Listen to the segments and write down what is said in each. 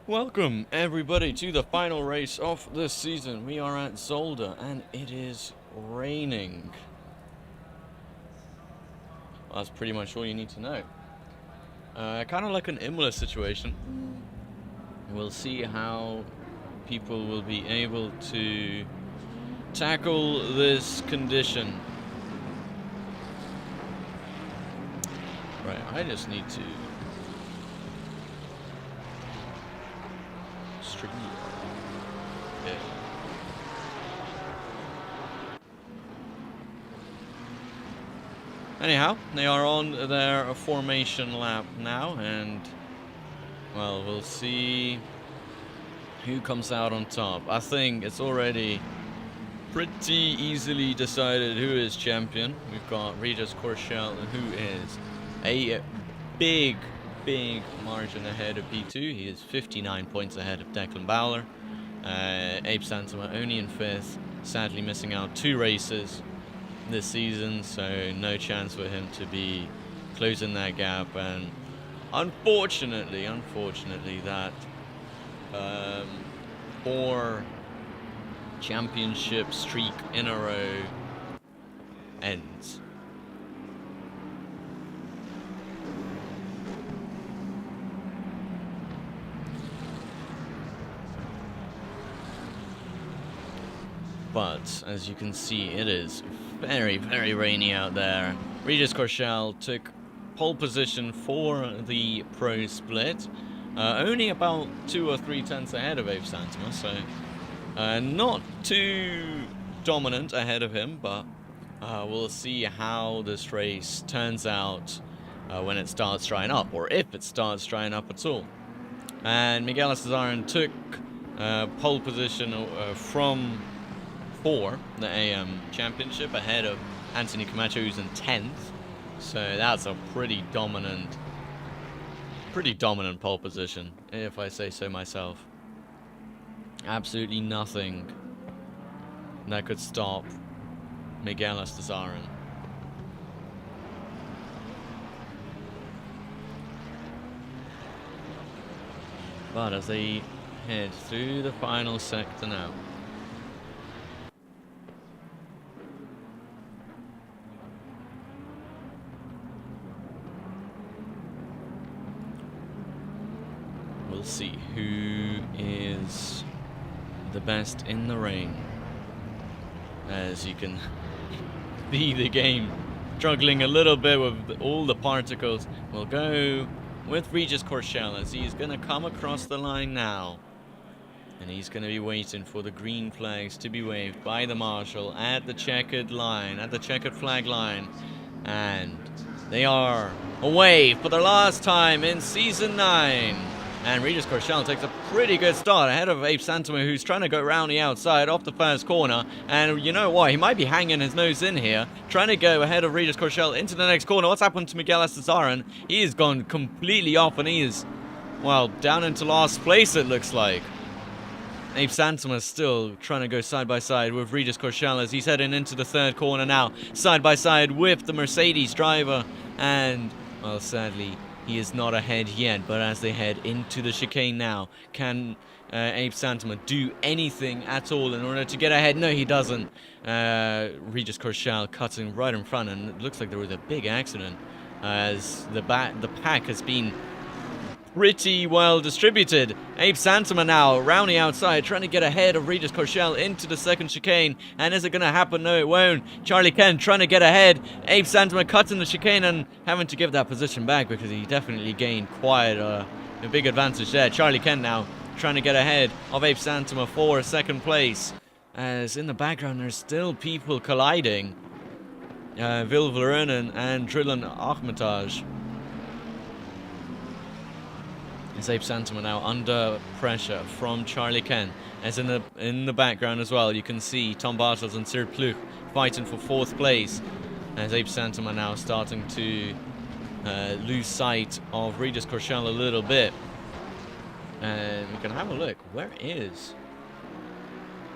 Welcome everybody to the final race of this season. We are at Zolder and it is raining. Well, that's pretty much all you need to know. Kind of like an Imola situation. We'll see how people will be able to tackle this condition. Right, I just need to strictly. Yeah. Anyhow, they are on their formation lap now, and well, we'll see who comes out on top. I think it's already pretty easily decided who is champion. We've got Regis Corshell, who is a big margin ahead of P2. He is 59 points ahead of Declan Bowler. Abe Santama only in 5th, sadly missing out 2 races this season, so no chance for him to be closing that gap. And unfortunately that 4 championship streak in a row ends. But as you can see, it is very rainy out there. Regis Corshell took pole position for the pro split, only about 2 or 3 tenths ahead of Abe Santama, so not too dominant ahead of him, but we'll see how this race turns out when it starts drying up, or if it starts drying up at all. And Miguel Cesarin took pole position from for the AM Championship ahead of Anthony Camacho, who's in 10th. So that's a pretty dominant pole position, if I say so myself. Absolutely nothing that could stop Miguel Cesarin. But as they head through the final sector now, we'll see who is the best in the rain. As you can see the game struggling a little bit with all the particles. We'll go with Regis Corshell as he's going to come across the line now. And he's going to be waiting for the green flags to be waved by the marshal at the checkered line, at the checkered flag line. And they are away for the last time in Season 9. And Regis Corshell takes a pretty good start ahead of Abe Santama, who's trying to go around the outside off the first corner. And you know what? He might be hanging his nose in here, trying to go ahead of Regis Corshell into the next corner. What's happened to Miguel Cesarin? He has gone completely off, and he is, well, down into last place, it looks like. Abe Santama is still trying to go side by side with Regis Corshell as he's heading into the third corner now, side by side with the Mercedes driver. And, well, sadly, he is not ahead yet, but as they head into the chicane now, can Abe Santama do anything at all in order to get ahead? No, he doesn't. Regis Corshell cutting right in front, and it looks like there was a big accident as the pack has been pretty well distributed. Abe Santama now around the outside, trying to get ahead of Regis Corshell into the second chicane. And is it going to happen? No, it won't. Charlie Kent trying to get ahead. Abe Santama cutting the chicane and having to give that position back because he definitely gained quite a big advantage there. Charlie Kent now trying to get ahead of Abe Santama for second place. As in the background, there's still people colliding. Vil Vereunen and Drillen Ahmetaj. As Abe Santama now under pressure from Charlie Kent. As in the background as well, you can see Tom Bartels and Sir Pluch fighting for 4th place. As Abe Santama now starting to lose sight of Regis Corshell a little bit. And we can have a look. Where is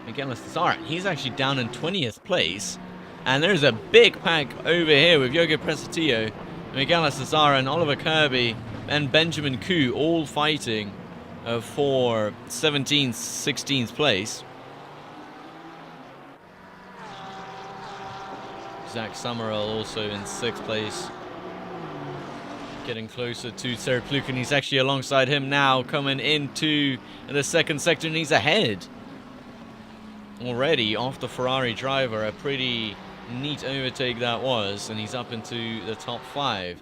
Miguel Cesarin? He's actually down in 20th place. And there's a big pack over here with Yogi Presatillo, Miguel Cesarin, Oliver Kirby, and Benjamin Koo all fighting for 17th, 16th place. Zach Summerall also in 6th place. Getting closer to Sarah Pluk, and he's actually alongside him now, coming into the second sector, and he's ahead already off the Ferrari driver. A pretty neat overtake that was, and he's up into the top 5.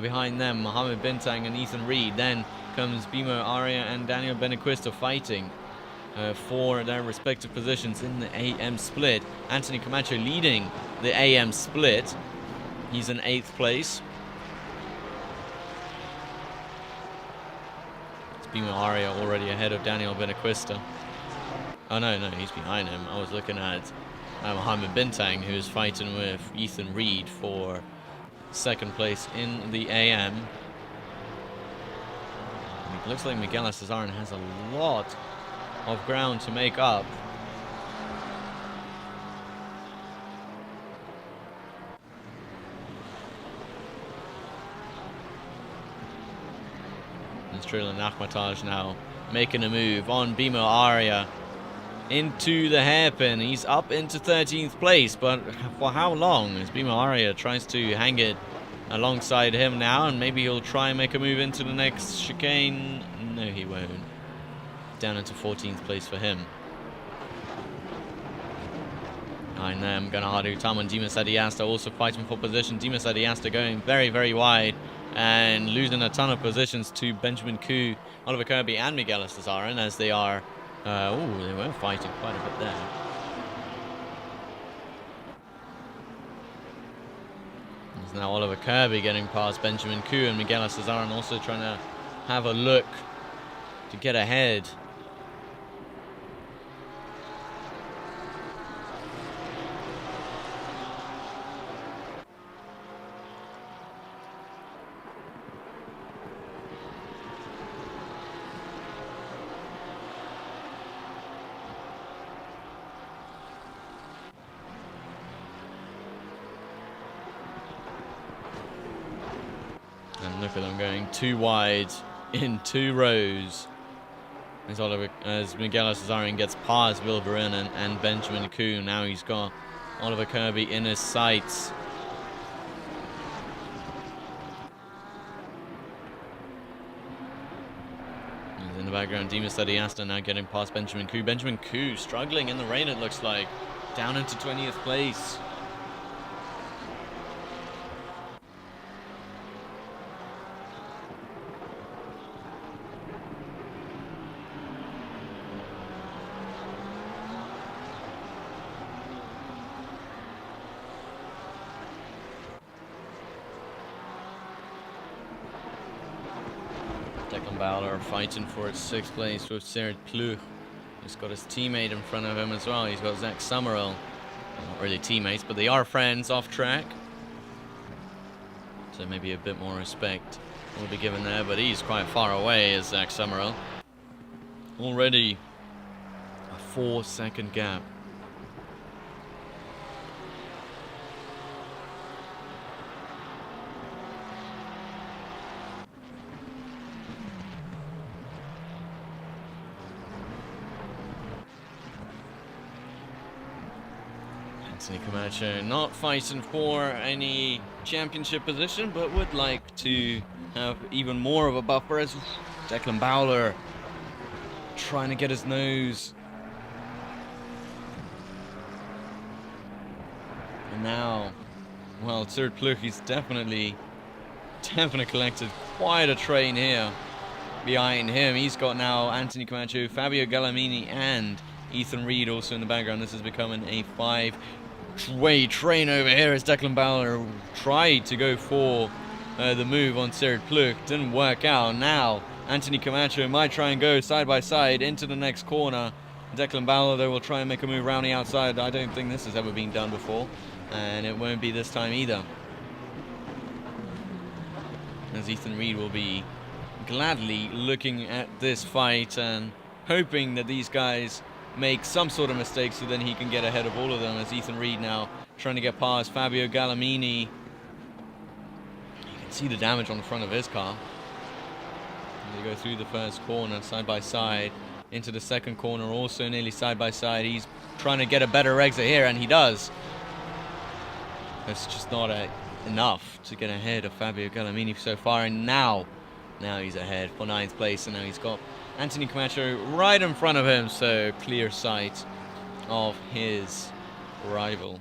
Behind them, Mohammed Bintang and Ethan Reed. Then comes Bimo Aria and Daniel Benequista fighting for their respective positions in the AM split. Anthony Camacho leading the AM split. He's in 8th place. It's Bimo Aria already ahead of Daniel Benequista. Oh no, he's behind him. I was looking at Mohammed Bintang, who is fighting with Ethan Reed for 2nd place in the AM. It looks like Miguel Cesarin has a lot of ground to make up. And Strelin Akhmataj now making a move on Bimo Aria into the hairpin. He's up into 13th place, but for how long? As Bimo Aria tries to hang it alongside him now, and maybe he'll try and make a move into the next chicane. No, he won't. Down into 14th place for him. Behind them, Ganahadu Tam and Dimas Adiasta also fighting for position. Dimas Adiasta going very, very wide and losing a ton of positions to Benjamin Koo, Oliver Kirby and Miguel Cesarin, as they are they were fighting quite a bit there. There's now Oliver Kirby getting past Benjamin Koo, and Miguel Cesarin also trying to have a look to get ahead. And look at them going too wide in 2 rows. As Miguel Cesarin gets past Wilverin and Benjamin Koo. Now he's got Oliver Kirby in his sights. And in the background, Dimas Adiasta now getting past Benjamin Koo. Benjamin Koo struggling in the rain, it looks like. Down into 20th place. Declan Bowler fighting for its 6th place with Serge Plug. He's got his teammate in front of him as well. He's got Zach Summerall. Not really teammates, but they are friends off track. So maybe a bit more respect will be given there, but he's quite far away as Zach Summerall. Already a 4-second gap. Anthony Camacho not fighting for any championship position, but would like to have even more of a buffer, as Declan Bowler trying to get his nose. And now, well, Serge Pluk, he's definitely collected quite a train here behind him. He's got now Anthony Camacho, Fabio Gallamini and Ethan Reed also in the background. This is becoming a 5-way train over here as Declan Bowler tried to go for the move on Serge Pluk. Didn't work out. Now Anthony Camacho might try and go side by side into the next corner. Declan Bowler, though, will try and make a move round the outside. I don't think this has ever been done before, and it won't be this time either, as Ethan Reed will be gladly looking at this fight and hoping that these guys make some sort of mistake so then he can get ahead of all of them, as Ethan Reed now trying to get past Fabio Gallamini. You can see the damage on the front of his car. They go through the first corner side by side into the second corner, also nearly side by side. He's trying to get a better exit here, and he does. It's just not enough to get ahead of Fabio Gallimini so far, and now he's ahead for 9th place, and now he's got Anthony Camacho right in front of him, so clear sight of his rival.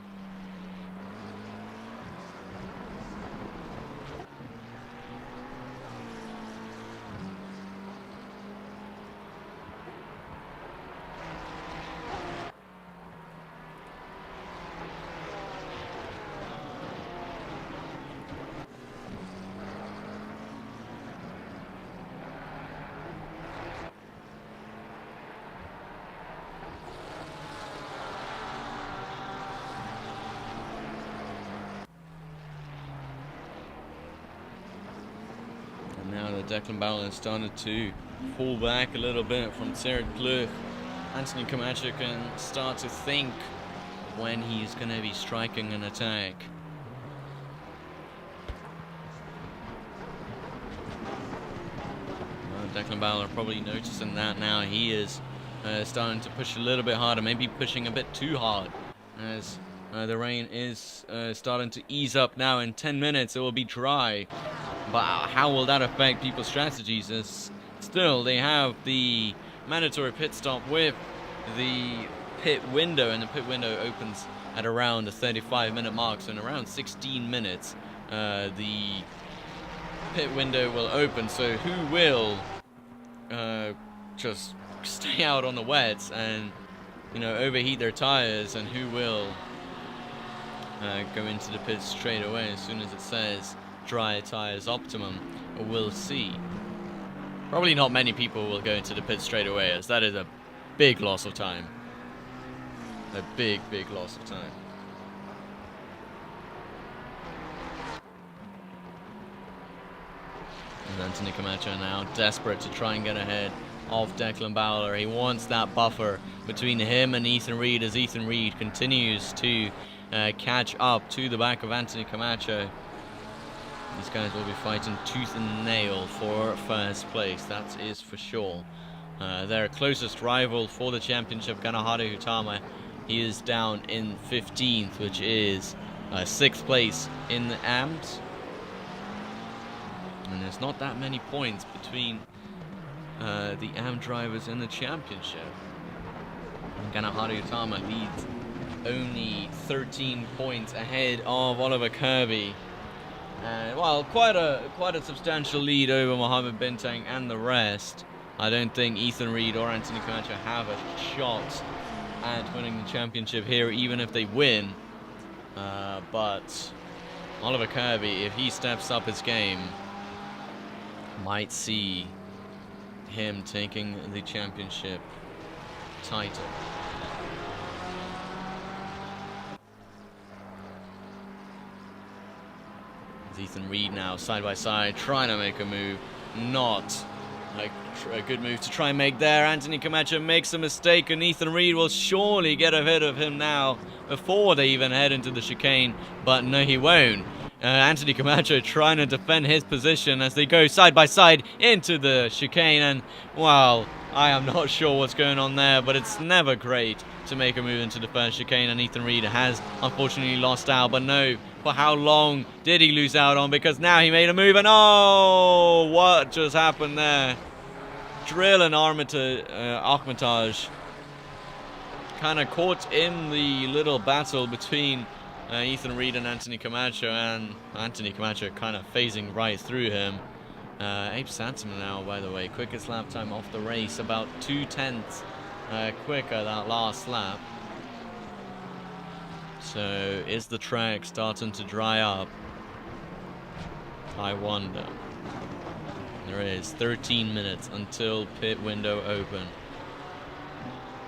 Now the Declan battle has started to pull back a little bit from Cédric Pleuch. Anthony Camacho can start to think when he's going to be striking an attack. Well, Declan Bauer probably noticing that now. He is starting to push a little bit harder, maybe pushing a bit too hard, as the rain is starting to ease up now. In 10 minutes it will be dry. But how will that affect people's strategies? As still they have the mandatory pit stop with the pit window, and the pit window opens at around the 35-minute mark. So in around 16 minutes the pit window will open. So who will just stay out on the wets and, you know, overheat their tires, and who will go into the pits straight away as soon as it says dry tires optimum? We'll see. Probably not many people will go into the pit straight away, as that is a big loss of time. A big loss of time. And Anthony Camacho now desperate to try and get ahead of Declan Bowler. He wants that buffer between him and Ethan Reed, as Ethan Reed continues to catch up to the back of Anthony Camacho. These guys will be fighting tooth and nail for first place, that is for sure. Their closest rival for the championship, Kanahari Hutama, he is down in 15th, which is 6th place in the AMT. And there's not that many points between the AMT drivers in the championship. Kanahari Hutama leads only 13 points ahead of Oliver Kirby. Well, quite a substantial lead over Mohammed Bintang and the rest. I don't think Ethan Reed or Anthony Camacho have a shot at winning the championship here, even if they win. But Oliver Kirby, if he steps up his game, might see him taking the championship title. Ethan Reed now side by side trying to make a move. Not a good move to try and make there. Anthony Camacho makes a mistake, and Ethan Reed will surely get ahead of him now before they even head into the chicane, but no, he won't. Anthony Camacho trying to defend his position as they go side by side into the chicane, and well, I am not sure what's going on there, but it's never great to make a move into the first chicane, and Ethan Reed has unfortunately lost out. But no, for how long did he lose out on? Because now he made a move, and oh, what just happened there? Drill and Armitage kind of caught in the little battle between Ethan Reed and Anthony Camacho, and Anthony Camacho kind of phasing right through him. Abe Sansom now, by the way, quickest lap time off the race, about 2/10 quicker that last lap. So is the track starting to dry up? I wonder. There is 13 minutes until pit window open,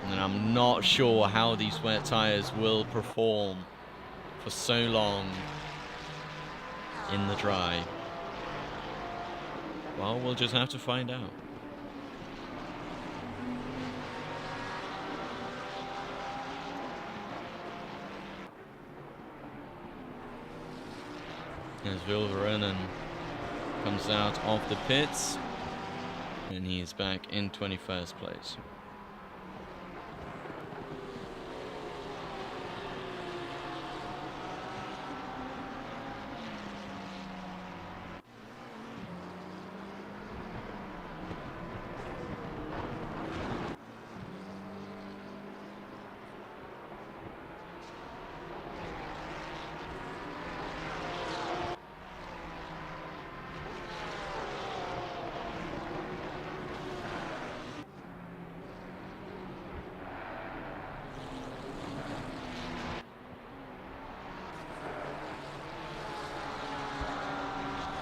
and I'm not sure how these wet tires will perform for so long in the dry. Well, we'll just have to find out. As Vilveranen comes out of the pits. And he is back in 21st place.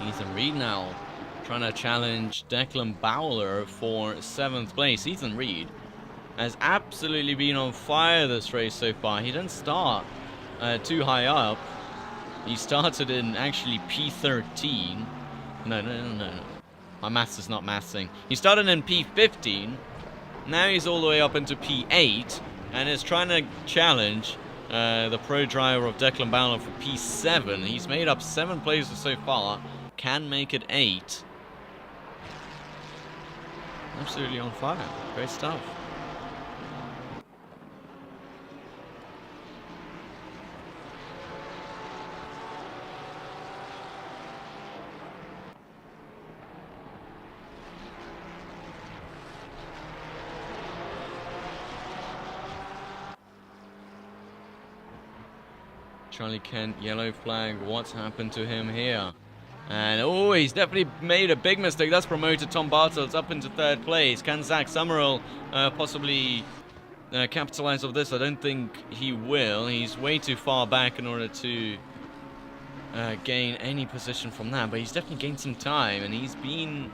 Ethan Reed now trying to challenge Declan Bowler for 7th place. Ethan Reed has absolutely been on fire this race so far. He didn't start too high up. He started in actually P13. No. My maths is not mathsing. He started in P15. Now he's all the way up into P8 and is trying to challenge the pro driver of Declan Bowler for P7. He's made up 7 places so far. Can make it 8. Absolutely on fire. Great stuff. Charlie Kent, yellow flag. What's happened to him here? And oh, he's definitely made a big mistake. That's promoted Tom Bartels up into 3rd place. Can Zach Summerall possibly capitalize off this? I don't think he will. He's way too far back in order to gain any position from that. But he's definitely gained some time, and he's been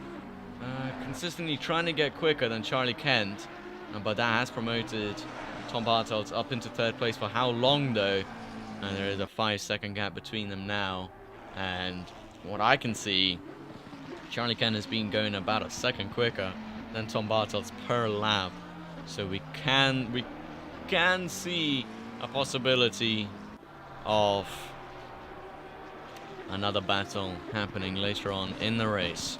consistently trying to get quicker than Charlie Kent. But that has promoted Tom Bartels up into 3rd place. For how long, though? And there is a 5-second gap between them now. And what I can see, Charlie Kent has been going about a second quicker than Tom Bartels per lap. So we can see a possibility of another battle happening later on in the race.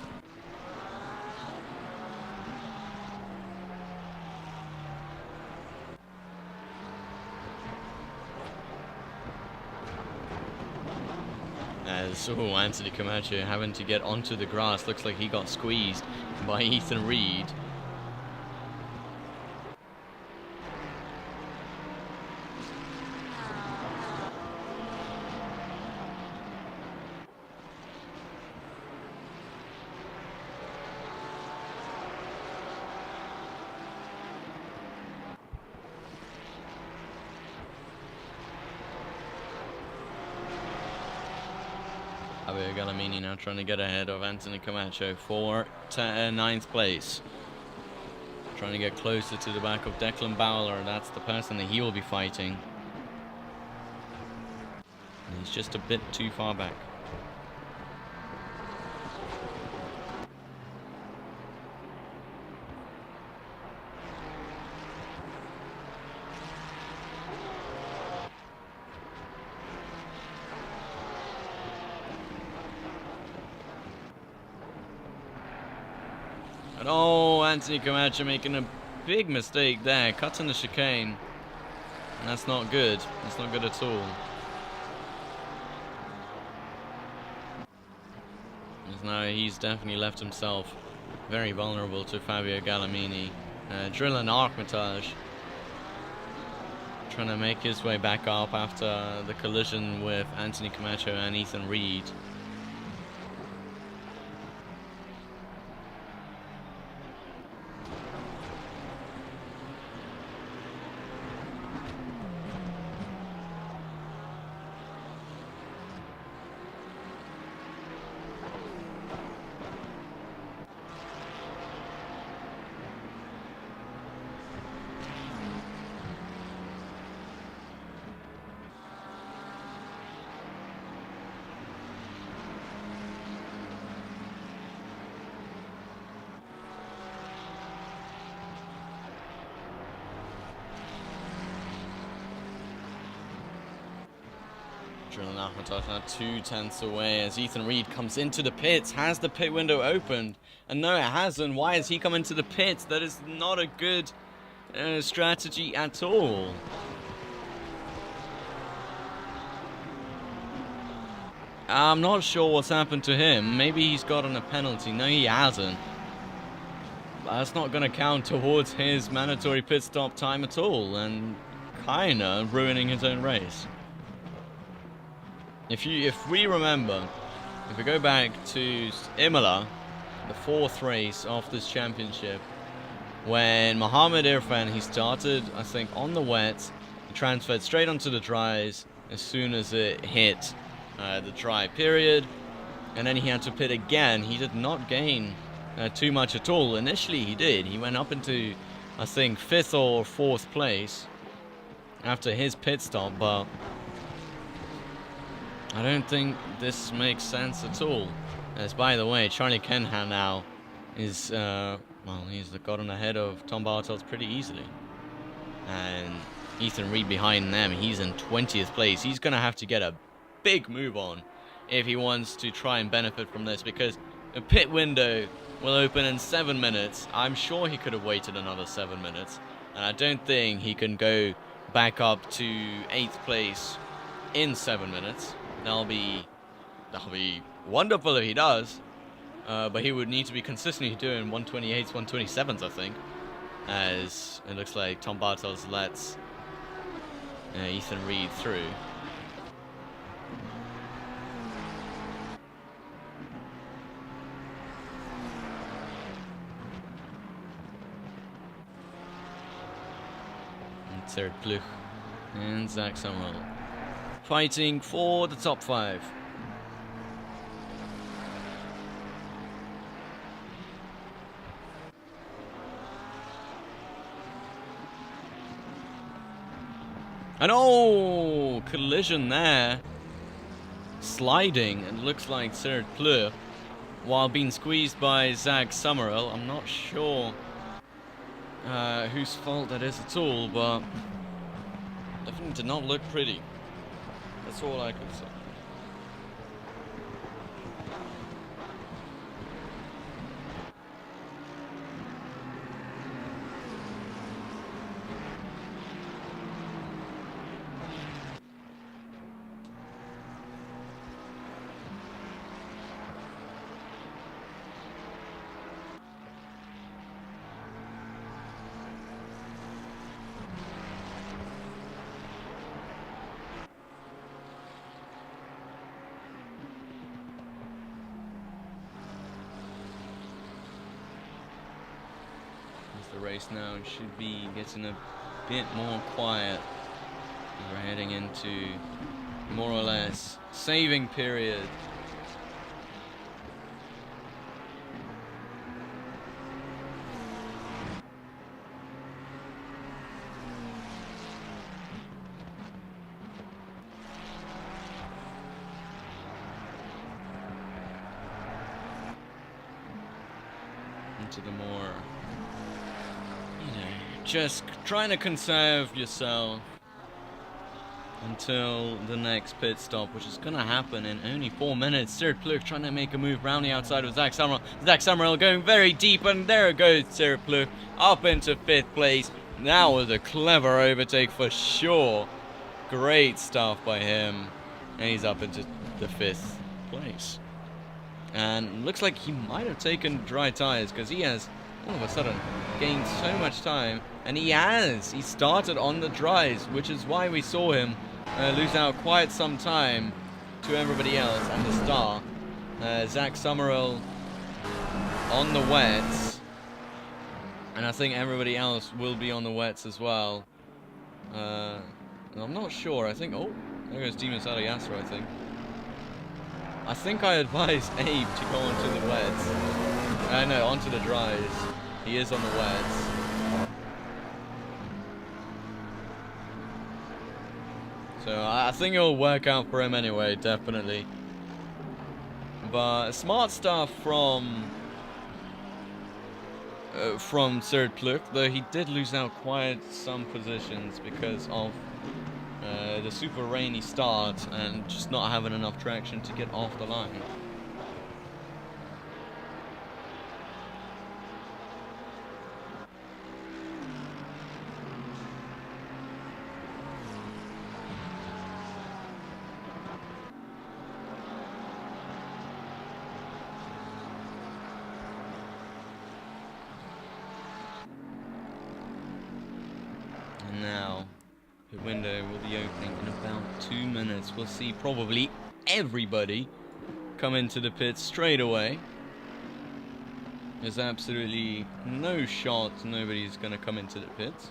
As Anthony Camacho having to get onto the grass. Looks like he got squeezed by Ethan Reed. Galamini now trying to get ahead of Anthony Camacho for 9th place. Trying to get closer to the back of Declan Bowler. That's the person that he will be fighting. And he's just a bit too far back. And oh, Anthony Camacho making a big mistake there, cutting the chicane. And that's not good. That's not good at all. Because now he's definitely left himself very vulnerable to Fabio Galamini. Drilling Armitage trying to make his way back up after the collision with Anthony Camacho and Ethan Reed. now 2 tenths away as Ethan Reed comes into the pits. Has the pit window opened? And no, it hasn't. Why has he come into the pits? That is not a good strategy at all. I'm not sure what's happened to him. Maybe he's gotten a penalty. No, he hasn't. That's not going to count towards his mandatory pit stop time at all, and kinda ruining his own race. If we remember, if we go back to Imola, the 4th race of this championship, when Mohammed Irfan, he started, I think, on the wets, he transferred straight onto the dries as soon as it hit the dry period, and then he had to pit again. He did not gain too much at all. Initially he did. He went up into, I think, 5th or 4th place after his pit stop, but I don't think this makes sense at all. As, by the way, Charlie Kenhan now is, well, he's gotten ahead of Tom Bartels pretty easily. And Ethan Reed behind them, he's in 20th place. He's going to have to get a big move on if he wants to try and benefit from this, because a pit window will open in 7 minutes. I'm sure he could have waited another 7 minutes, and I don't think he can go back up to 8th place in 7 minutes. That'll be wonderful if he does, but he would need to be consistently doing 128s, 127s, I think, as it looks like Tom Bartels lets Ethan Reed through. Sarah Pluch and Zach Summerall fighting for the top 5. And oh, collision there. Sliding, and looks like Sarah Pluch, while being squeezed by Zach Summerall. I'm not sure whose fault that is at all, but definitely did not look pretty. That's all I could say. The race now should be getting a bit more quiet. We're heading into more or less saving period. Into the more, just trying to conserve yourself until the next pit stop, which is going to happen in only 4 minutes. Sarah Pluch trying to make a move round the outside of Zach Summerall. Zach Summerall going very deep, and there goes Sarah Pluch up into 5th place. That was a clever overtake for sure. Great stuff by him. And he's up into the 5th place. And looks like he might have taken dry tires, because he has all of a sudden gained so much time, and he started on the dries, which is why we saw him lose out quite some time to everybody else at the start. Zach Summerall on the wets, and I think everybody else will be on the wets as well. I'm not sure. I think, oh, there goes Dimas Aliasra, I think I advised Abe to go onto the wets. No, onto the dries. He is on the wets. So I think it'll work out for him anyway, definitely. But smart stuff from Serd Pluch, though he did lose out quite some positions because of the super rainy start and just not having enough traction to get off the line. And now the window will be opening in about 2 minutes. We'll see probably everybody come into the pits straight away. There's absolutely no shot nobody's going to come into the pits.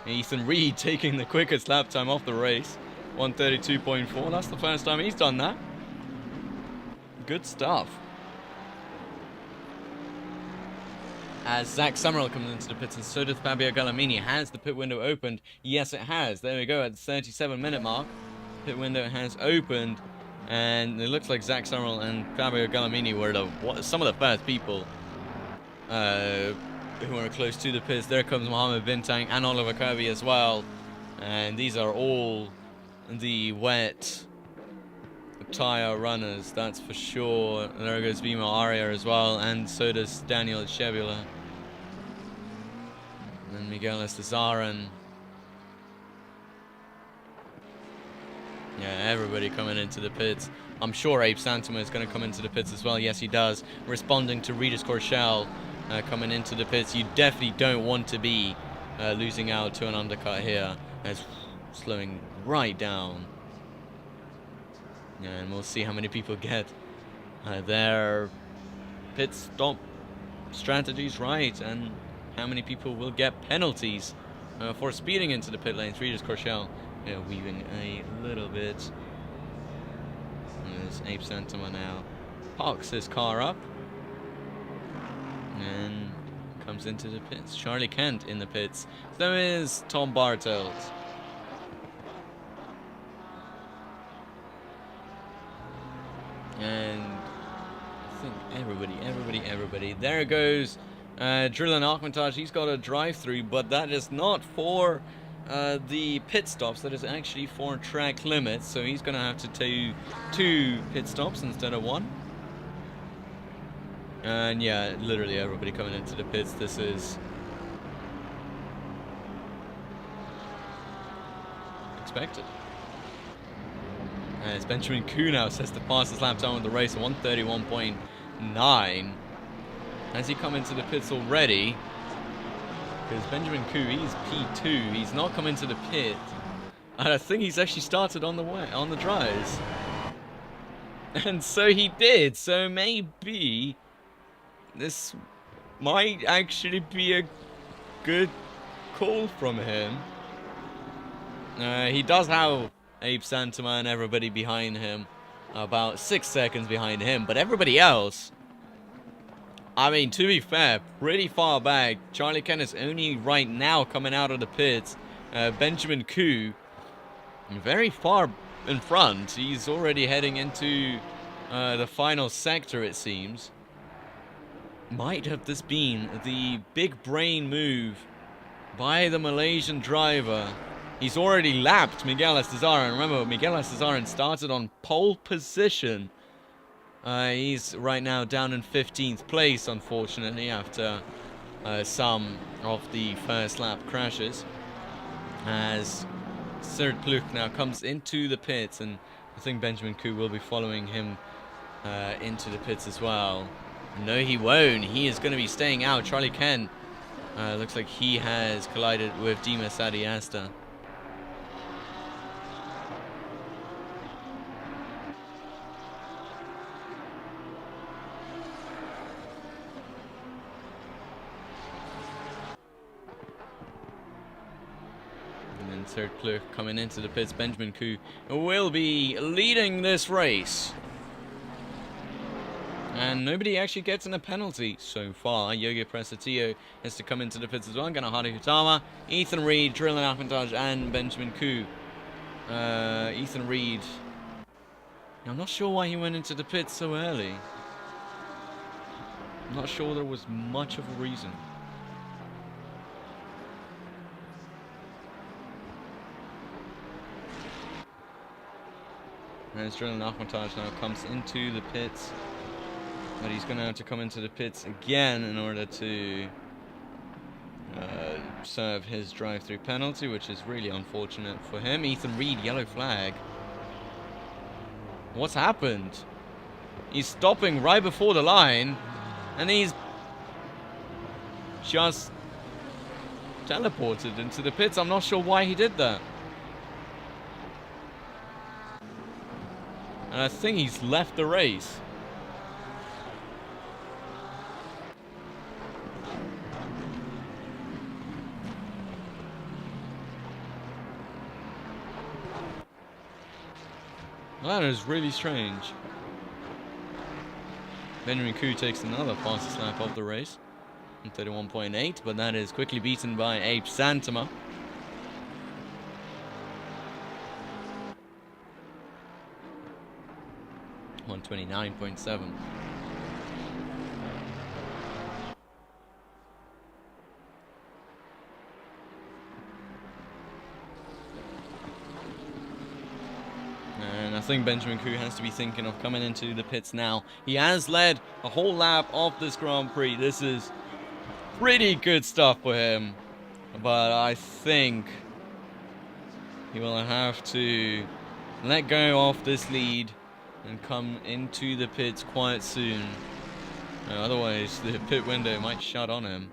Ethan Reed taking the quickest lap time off the race. 1:32.4. That's the first time he's done that. Good stuff. As Zach Summerall comes into the pits, and so does Fabio Gallamini. Has the pit window opened? Yes, it has. There we go, at the 37-minute mark. Pit window has opened, and it looks like Zach Summerall and Fabio Gallamini were some of the first people who are close to the pits. There comes Mohammed Bintang and Oliver Kirby as well. And these are all the wet tire runners, that's for sure. And there goes Vimo Aria as well, and so does Daniel Chebula. And Miguel Estezaran. Yeah, everybody coming into the pits. I'm sure Abe Santoma is going to come into the pits as well. Yes, he does. Responding to Regis Corchel coming into the pits. You definitely don't want to be losing out to an undercut here. As slowing right down. Yeah, and we'll see how many people get their pit stop strategies right, and how many people will get penalties for speeding into the pit lanes. Regis Corchel weaving a little bit. There's Abe Santoma now. Parks his car up. And comes into the pits. Charlie Kent in the pits. So is Tom Bartels. And I think everybody. There goes Drillan Armitage. He's got a drive-through, but that is not for the pit stops. That is actually for track limits. So he's going to have to do 2 pit stops instead of 1. And yeah, literally everybody coming into the pits. This is expected. As Benjamin Koo now says the fastest lap time of the race, 1:31.9. Has he come into the pits already? Because Benjamin Koo, he's P2. He's not come into the pit. And I think he's actually started on the dries. And so he did. So maybe this might actually be a good call from him. He does have Abe Santoma and everybody behind him, about 6 seconds behind him, but everybody else, I mean, to be fair, pretty far back. Charlie Kent is only right now coming out of the pits. Benjamin Koo, very far in front. He's already heading into the final sector, it seems. Might have this been the big brain move by the Malaysian driver? He's already lapped Miguel Estezaran. Remember, Miguel Estezaran started on pole position. He's right now down in 15th place, unfortunately, after some of the first lap crashes. As Serd Pluk now comes into the pits, and I think Benjamin Koo will be following him into the pits as well. No, he won't. He is going to be staying out. Charlie Kent looks like he has collided with Dimas Adiasta. Third Pluk coming into the pits. Benjamin Koo will be leading this race. And nobody actually gets in a penalty so far. Yogi Presatillo has to come into the pits as well. Ganahari Hutama, Ethan Reed, Drillan Armitage, and Benjamin Koo. Ethan Reed. I'm not sure why he went into the pits so early. I'm not sure there was much of a reason. As Drilling Ahmataj now comes into the pits. But he's going to have to come into the pits again in order to serve his drive-through penalty, which is really unfortunate for him. Ethan Reed, yellow flag. What's happened? He's stopping right before the line, and he's just teleported into the pits. I'm not sure why he did that. And I think he's left the race. That is really strange. Benjamin Koo takes another fastest lap of the race. 31.8, but that is quickly beaten by Abe Santama. .129.7. And I think Benjamin Koo has to be thinking of coming into the pits now. He has led a whole lap of this Grand Prix. This is pretty good stuff for him. But I think he will have to let go of this lead and come into the pits quite soon. Otherwise, the pit window might shut on him.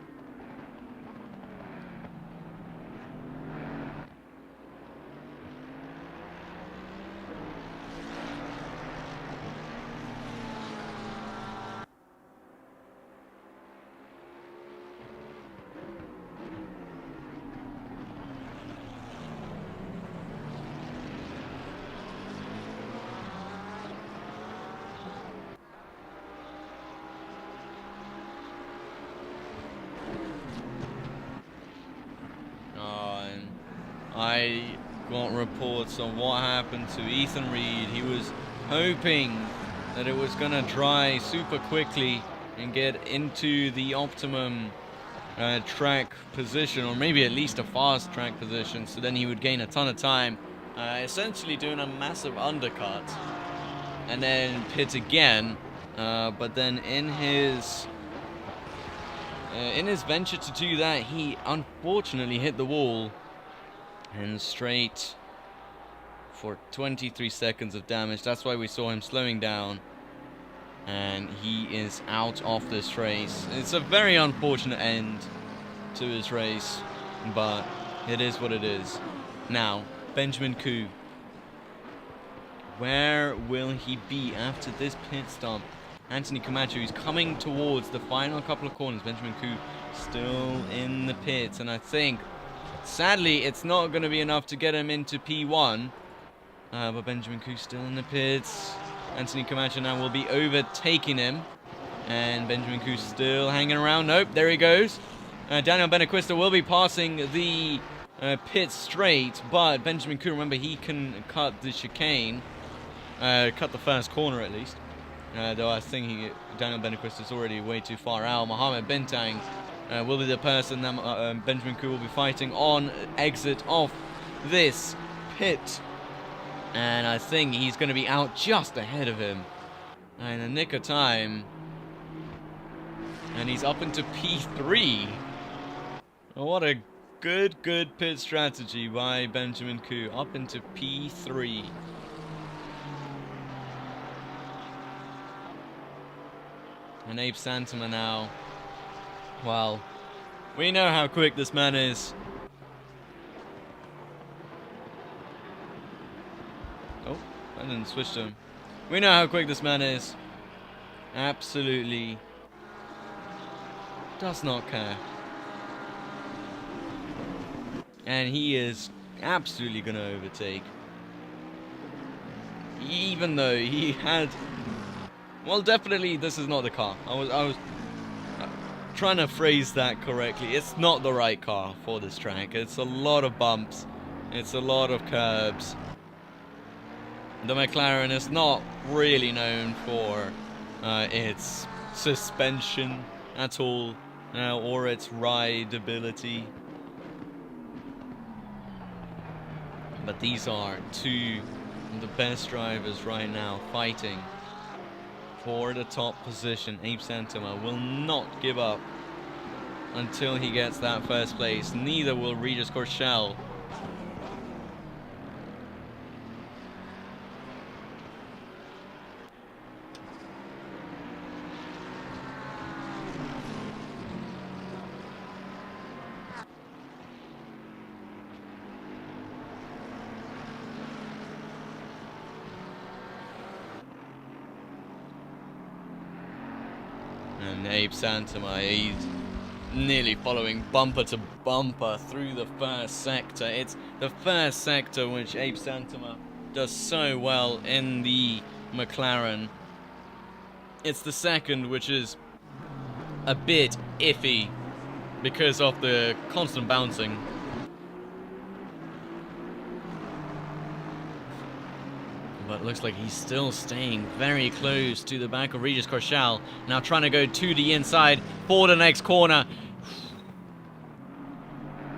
I got reports on what happened to Ethan Reed. He was hoping that it was going to dry super quickly and get into the optimum track position, or maybe at least a fast track position, so then he would gain a ton of time, essentially doing a massive undercut and then pit again. But then in his venture to do that, he unfortunately hit the wall and straight for 23 seconds of damage. That's why we saw him slowing down, and he is out of this race. It's a very unfortunate end to his race, but it is what it is. Now, Benjamin Koo. Where will he be after this pit stop? Anthony Camacho is coming towards the final couple of corners. Benjamin Koo still in the pits, and I think sadly it's not going to be enough to get him into P1, but Benjamin Koo still in the pits. Anthony Camacho now will be overtaking him, and Benjamin Koo still hanging around. Nope, there he goes. Daniel Benaquista will be passing the pit straight, but Benjamin Koo, remember, he can cut the chicane, cut the first corner at least. Though I think Daniel Benaquista is already way too far out. Mohamed Bintang will be the person that Benjamin Koo will be fighting on exit of this pit. And I think he's going to be out just ahead of him in a nick of time. And he's up into P3. Oh, what a good pit strategy by Benjamin Koo. Up into P3. And Abe Santama now. Well, we know how quick this man is. Oh, I didn't switch to him. We know how quick this man is. Absolutely does not care. And he is absolutely going to overtake. Even though he had... Well, definitely this is not the car. I was trying to phrase that correctly. It's not the right car for this track. It's a lot of bumps. It's a lot of curbs. The McLaren is not really known for its suspension at all, or its rideability. But these are two the best drivers right now fighting for the top position. Abe Santoma will not give up until he gets that first place. Neither will Regis Corchel. And Abe Santoma, he's nearly following bumper to bumper through the first sector. It's the first sector which Abe Santoma does so well in the McLaren. It's the second which is a bit iffy because of the constant bouncing. But it looks like he's still staying very close to the back of Regis Corchel. Now trying to go to the inside for the next corner.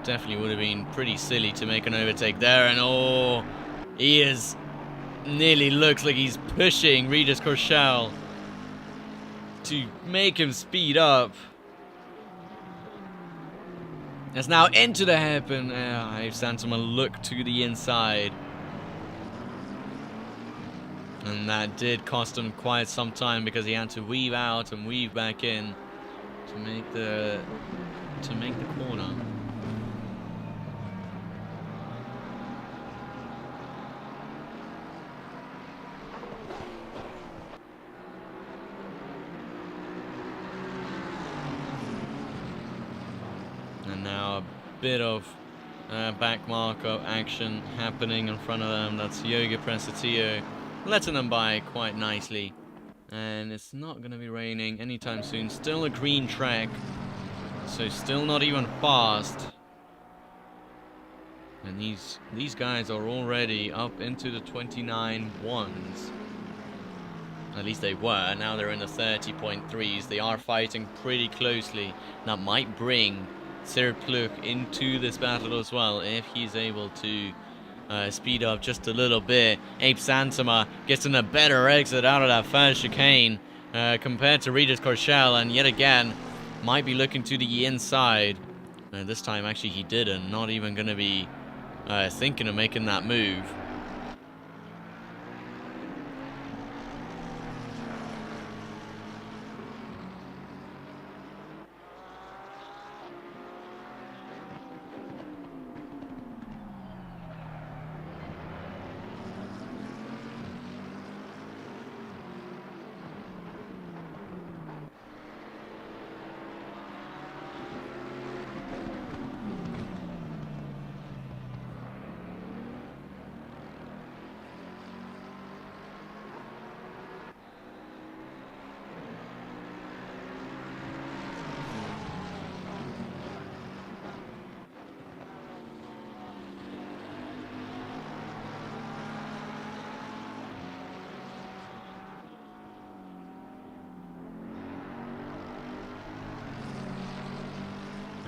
Definitely would have been pretty silly to make an overtake there. And oh, he is nearly looks like he's pushing Regis Corchel to make him speed up. It's now into the hairpin. Abe Santoma look to the inside. And that did cost him quite some time because he had to weave out and weave back in to make the corner. And now a bit of back marker action happening in front of them. That's Yogi Prensatio letting them by quite nicely. And it's not going to be raining anytime soon. Still a green track, so still not even fast. And these guys are already up into the 29.1s. At least they were. Now they're in the 30.3s. They are fighting pretty closely. That might bring Sir Pluk into this battle as well if he's able to speed up just a little bit. Abe Santoma gets in a better exit out of that first chicane compared to Regis Corchel, and yet again might be looking to the inside. This time actually he didn't, not even going to be thinking of making that move.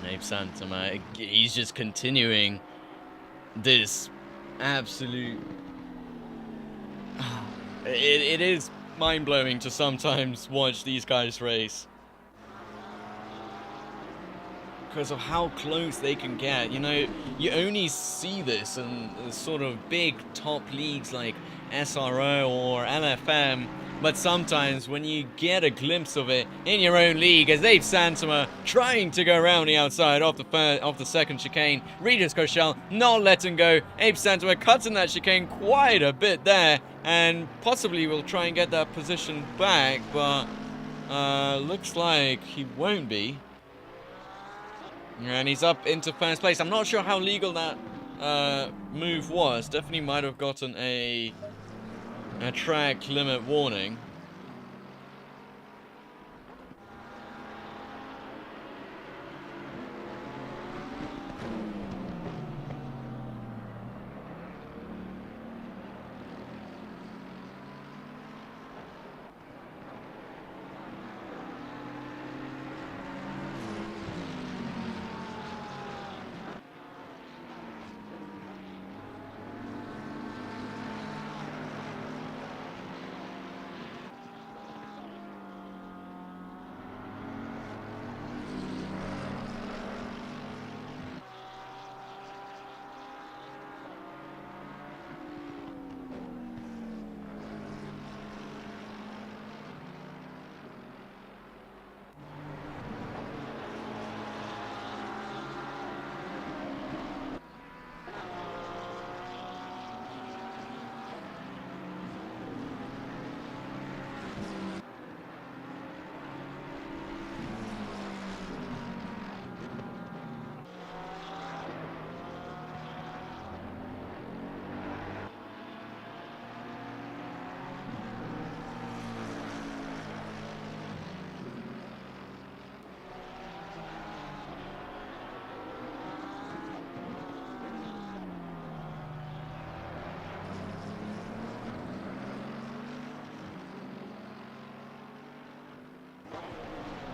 Abe Santoma, he's just continuing this absolute... It is mind-blowing to sometimes watch these guys race, because of how close they can get. You know, you only see this in sort of big top leagues like SRO or LFM, but sometimes when you get a glimpse of it in your own league, as Abe Santoma trying to go around the outside off the second chicane, Regis Corchel not letting go. Abe Santoma cutting that chicane quite a bit there, and possibly will try and get that position back, but looks like he won't be. And he's up into first place. I'm not sure how legal that move was. Definitely might have gotten a track limit warning.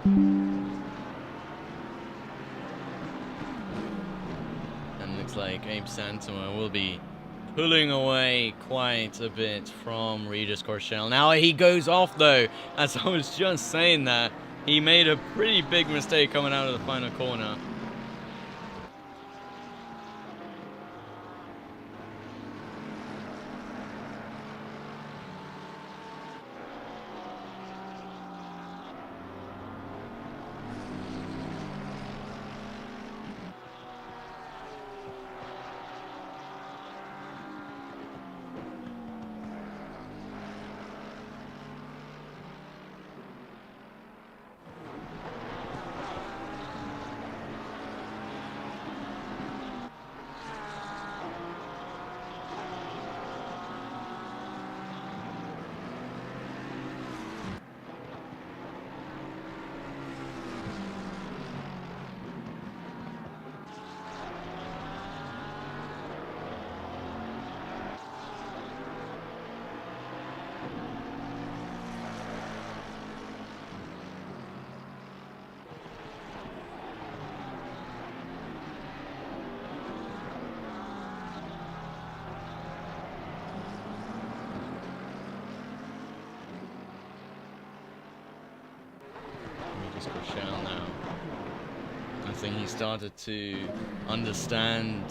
And looks like Abe Santoma will be pulling away quite a bit from Regis Corchel. Now he goes off though, as I was just saying that. He made a pretty big mistake coming out of the final corner. Now, I think he started to understand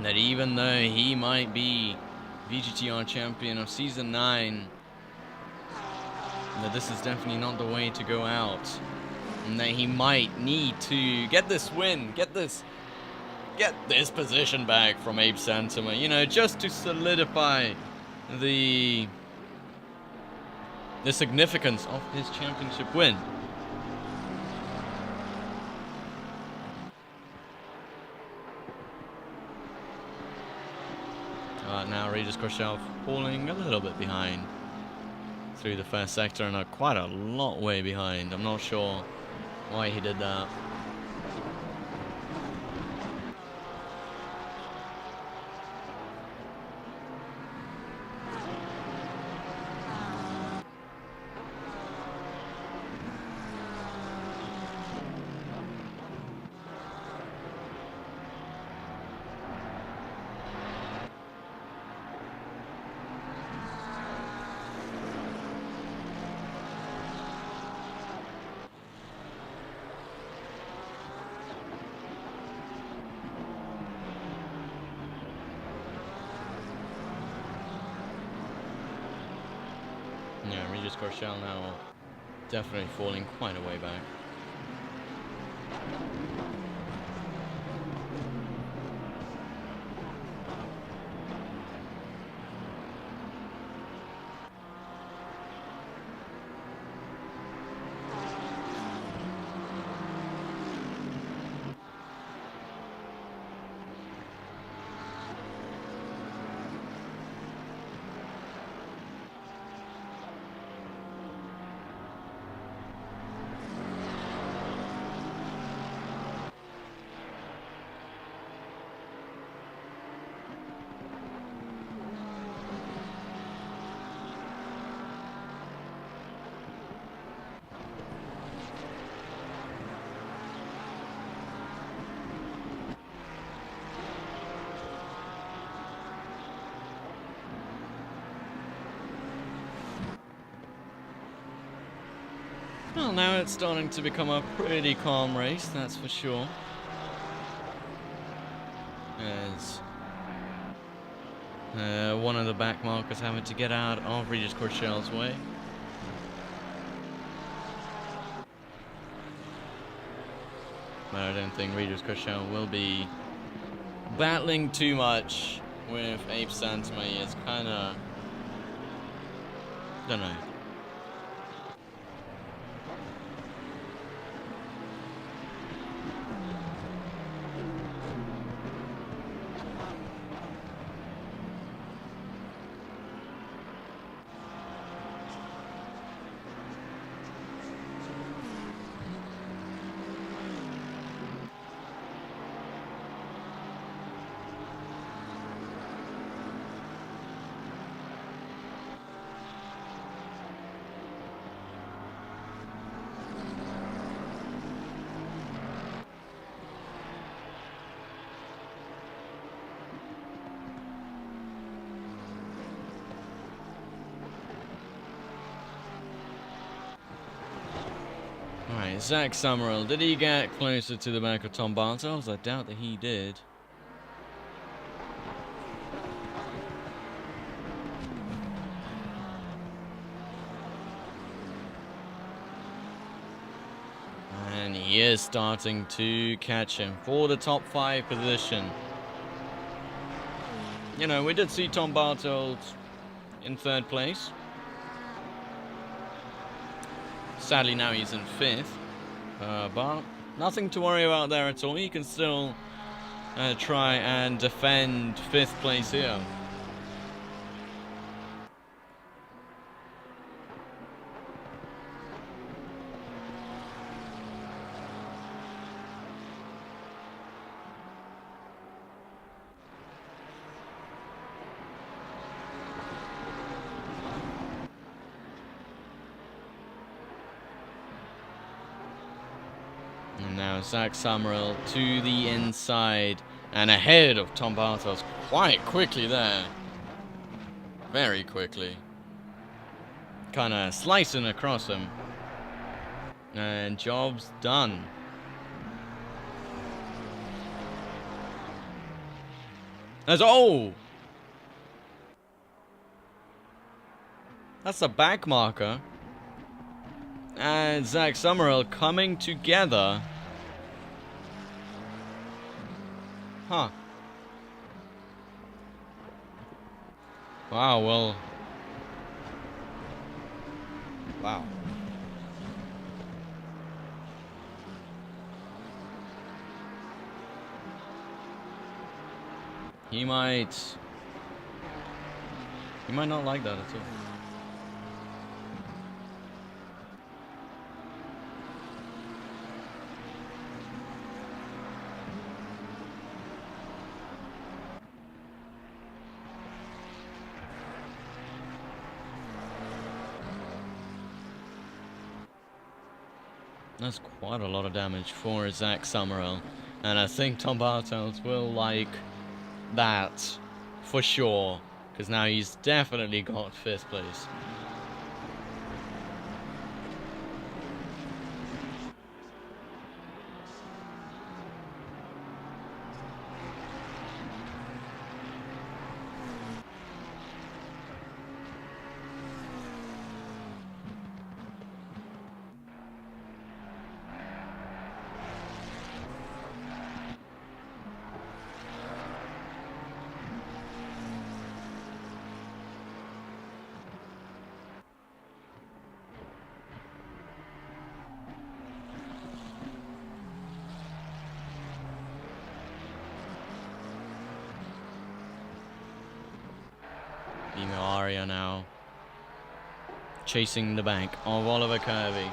that even though he might be VGTR champion of season 9, that this is definitely not the way to go out, and that he might need to get this win, get this position back from Abe Santoma, you know, just to solidify the significance of his championship win. Now Regis Corchel falling a little bit behind through the first sector, and quite a lot way behind. I'm not sure why he did that. Yeah, Regis Corchel now definitely falling quite a way back. Well, now it's starting to become a pretty calm race, that's for sure. As one of the back markers having to get out of Regis Corchel's way. But I don't think Regis Corchel will be battling too much with Abe Santoma. It's kind of, don't know. Alright, Zach Summerall. Did he get closer to the back of Tom Bartels? I doubt that he did. And he is starting to catch him for the top 5 position. You know, we did see Tom Bartels in 3rd place. Sadly, now he's in 5th. But nothing to worry about there at all. He can still try and defend 5th place here. And now Zach Summerall to the inside and ahead of Tom Bartels quite quickly there. Very quickly. Kind of slicing across him. And job's done. Oh! That's a back marker. And Zach Summerall coming together. Huh. Wow, well. Wow. He might not like that at all. That's quite a lot of damage for Zach Summerall. And I think Tom Bartels will like that for sure. Because now he's definitely got 5th place. Aria now chasing the back of Oliver Kirby.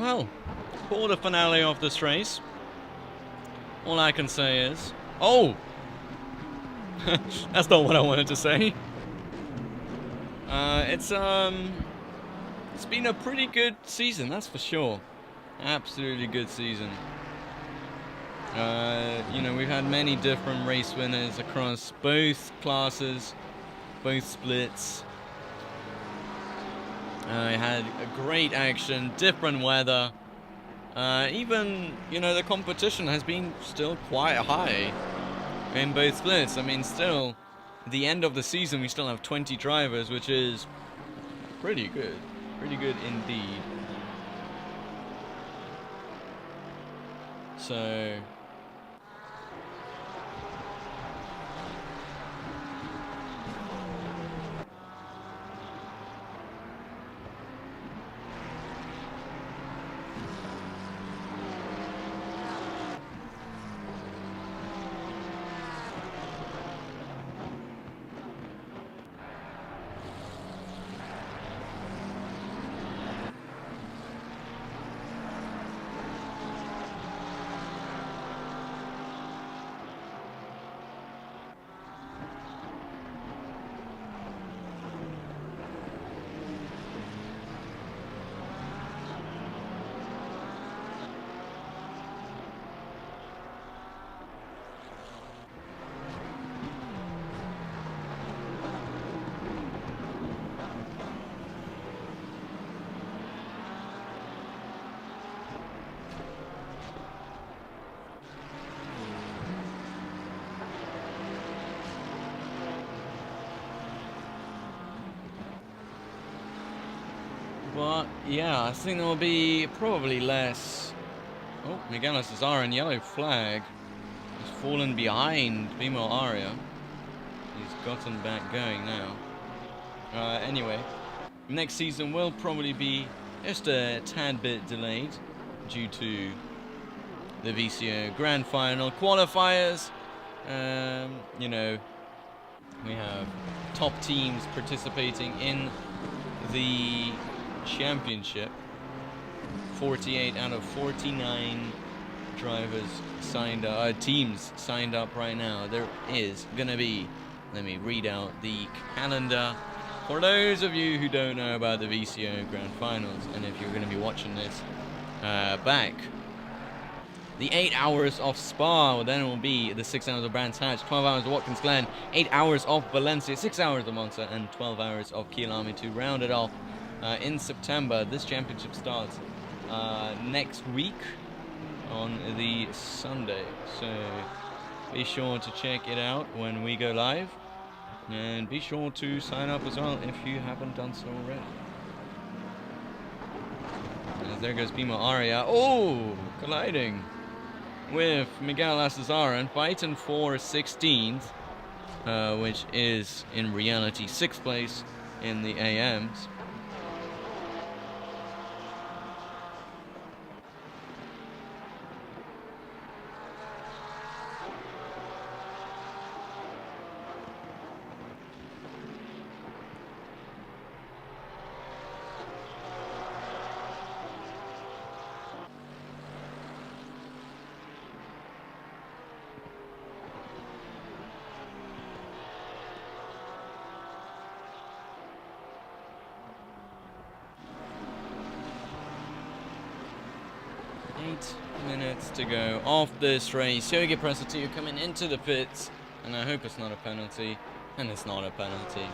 Well, for the finale of this race, all I can say is... Oh! That's not what I wanted to say. It's been a pretty good season, that's for sure. Absolutely good season. You know, we've had many different race winners across both classes, both splits. I had a great action, different weather. Even, you know, the competition has been still quite high in both splits. I mean, still, at the end of the season, we still have 20 drivers, which is pretty good. Pretty good indeed. So... But yeah, I think there will be probably less. Oh, Miguel Cesaren, yellow flag. He's fallen behind Bimo Aria. He's gotten back going now. Anyway, next season will probably be just a tad bit delayed due to the VCO Grand Final qualifiers. You know, we have top teams participating in the championship. 48 out of 49 drivers signed up, teams signed up right now. There is gonna be, let me read out the calendar for those of you who don't know about the VCO Grand Finals, and if you're gonna be watching this back. The 8 hours of Spa, well, then it will be the 6 hours of Brands Hatch, 12 hours of Watkins Glen, 8 hours of Valencia, 6 hours of Monza, and 12 hours of Kielami to round it off in September. This championship starts next week on the Sunday, so be sure to check it out when we go live, and be sure to sign up as well if you haven't done so already. As there goes Bimo Aria, oh, colliding with Miguel Cesaren, fighting for 16th, which is in reality 6th place in the AMs. Minutes to go off this race. Yogi Presatio coming into the pits, and I hope it's not a penalty, and it's not a penalty.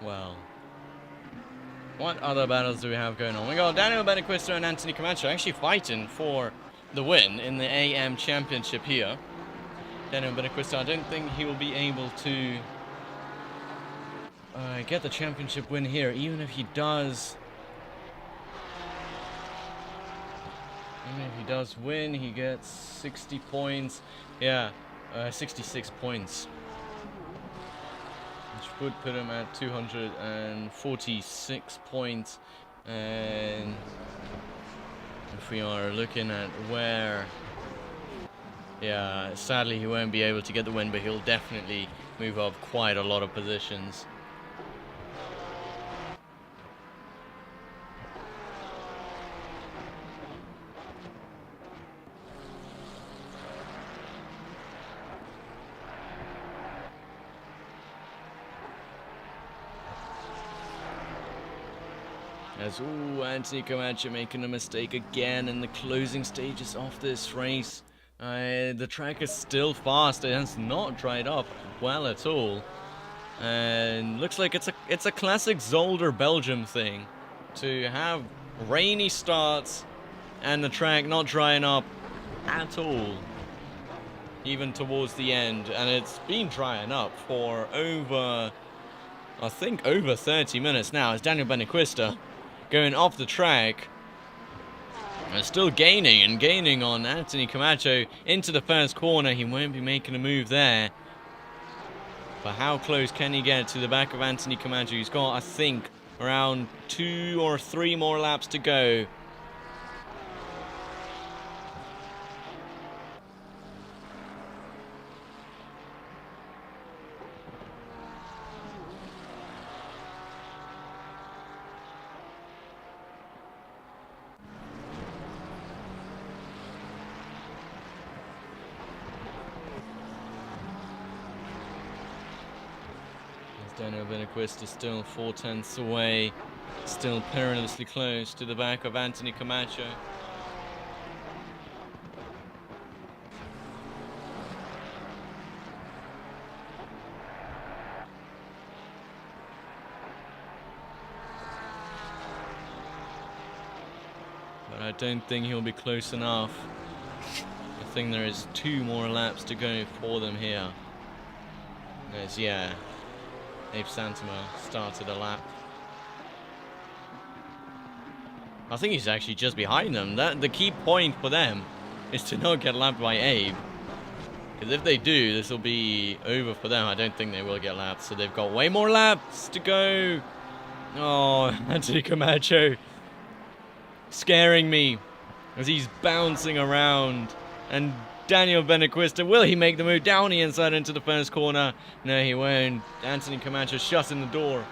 well, what other battles do we have going on? We got Daniel Benequisto and Anthony Camacho actually fighting for the win in the AM Championship here. Daniel Benequisto, I don't think he will be able to get the championship win here, even if he does. Even if he does win, he gets 60 points. Yeah, 66 points. Which would put him at 246 points. And if we are looking at where... Yeah, sadly he won't be able to get the win, but he'll definitely move up quite a lot of positions. As, Anthony Camacho making a mistake again in the closing stages of this race. The track is still fast. It has not dried up well at all. And looks like it's a classic Zolder Belgium thing. To have rainy starts and the track not drying up at all. Even towards the end. And it's been drying up for over, I think, over 30 minutes now. As Daniel Benequisto going off the track. And still gaining on Anthony Camacho into the first corner. He won't be making a move there. But how close can he get to the back of Anthony Camacho? He's got, I think, around 2 or 3 more laps to go. Daniel Benequisto still 4/10 away, still perilously close to the back of Anthony Camacho. But I don't think he'll be close enough. I think there is 2 more laps to go for them here. As, yeah, Abe Santama started a lap. I think he's actually just behind them. The key point for them is to not get lapped by Abe. Because if they do, this will be over for them. I don't think they will get lapped. So they've got way more laps to go. Oh, Anthony Camacho scaring me as he's bouncing around. And Daniel Benequisto, will he make the move down the inside into the first corner? No, he won't. Anthony Camacho shutting the door.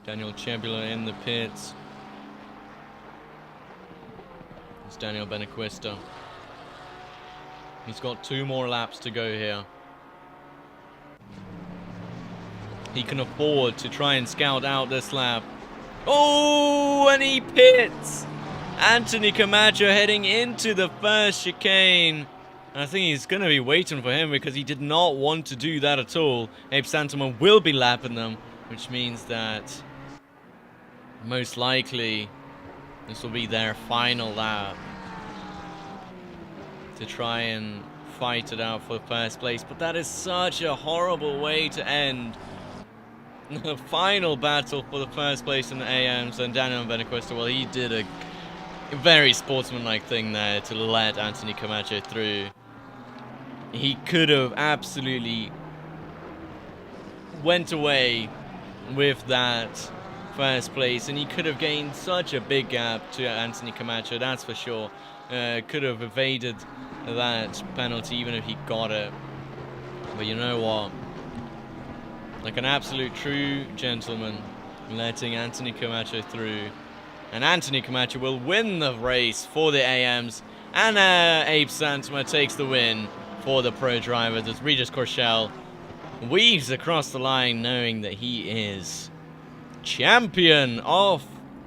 Daniel Cebula in the pits. It's Daniel Benequisto. He's got 2 more laps to go here. He can afford to try and scout out this lap. Oh, and he pits! Anthony Camacho heading into the first chicane. And I think he's going to be waiting for him because he did not want to do that at all. Abe Santama will be lapping them, which means that most likely this will be their final lap to try and fight it out for first place. But that is such a horrible way to end the final battle for the first place in the AMs. And Daniel Benequisto, well, he did a very sportsmanlike thing there to let Anthony Camacho through. He could have absolutely went away with that first place, and he could have gained such a big gap to Anthony Camacho, that's for sure. Could have evaded that penalty even if he got it. But you know what? Like an absolute true gentleman, letting Anthony Camacho through. And Anthony Camacho will win the race for the AMs. And Abe Santama takes the win for the pro drivers as Regis Corchel weaves across the line knowing that he is champion of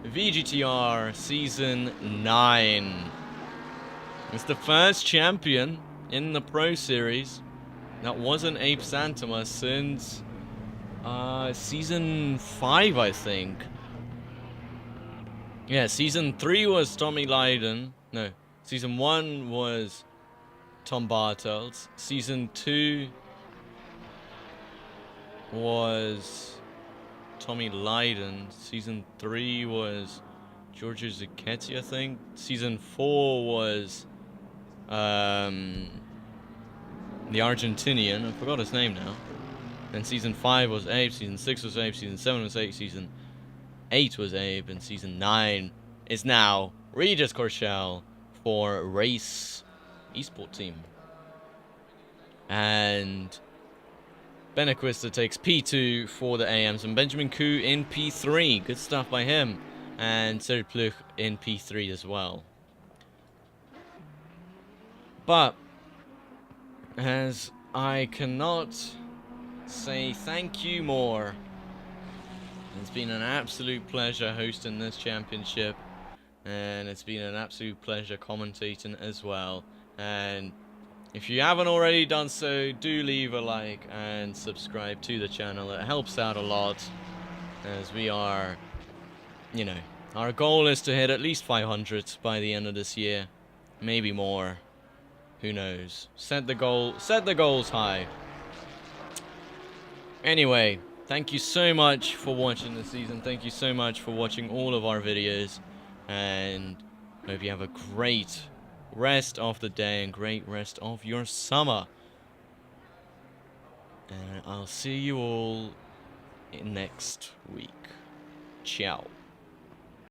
VGTR Season 9. It's the first champion in the Pro Series that wasn't Abe Santama since season 5, I think. Yeah, season 3 was Tommy Lydon. No, season 1 was Tom Bartels. Season 2 was Tommy Lydon. Season 3 was Giorgio Zucchetti, I think. Season 4 was the Argentinian. I forgot his name now. Then season 5 was Abe. Season 6 was Abe. Season 7 was Abe. Season 8 was Abe. And season 9 is now Regis Corshell for Race eSport team. And Benequista takes P2 for the AMs, and Benjamin Koo in P3. Good stuff by him. And Serge Pluch in P3 as well. But as I cannot say thank you more, it's been an absolute pleasure hosting this championship, and it's been an absolute pleasure commentating as well. And if you haven't already done so, do leave a like and subscribe to the channel. It helps out a lot, as we are, you know, our goal is to hit at least 500 by the end of this year, maybe more. Who knows? Set the goals high. Anyway, thank you so much for watching this season. Thank you so much for watching all of our videos, and hope you have a great rest of the day and great rest of your summer. And I'll see you all next week. Ciao.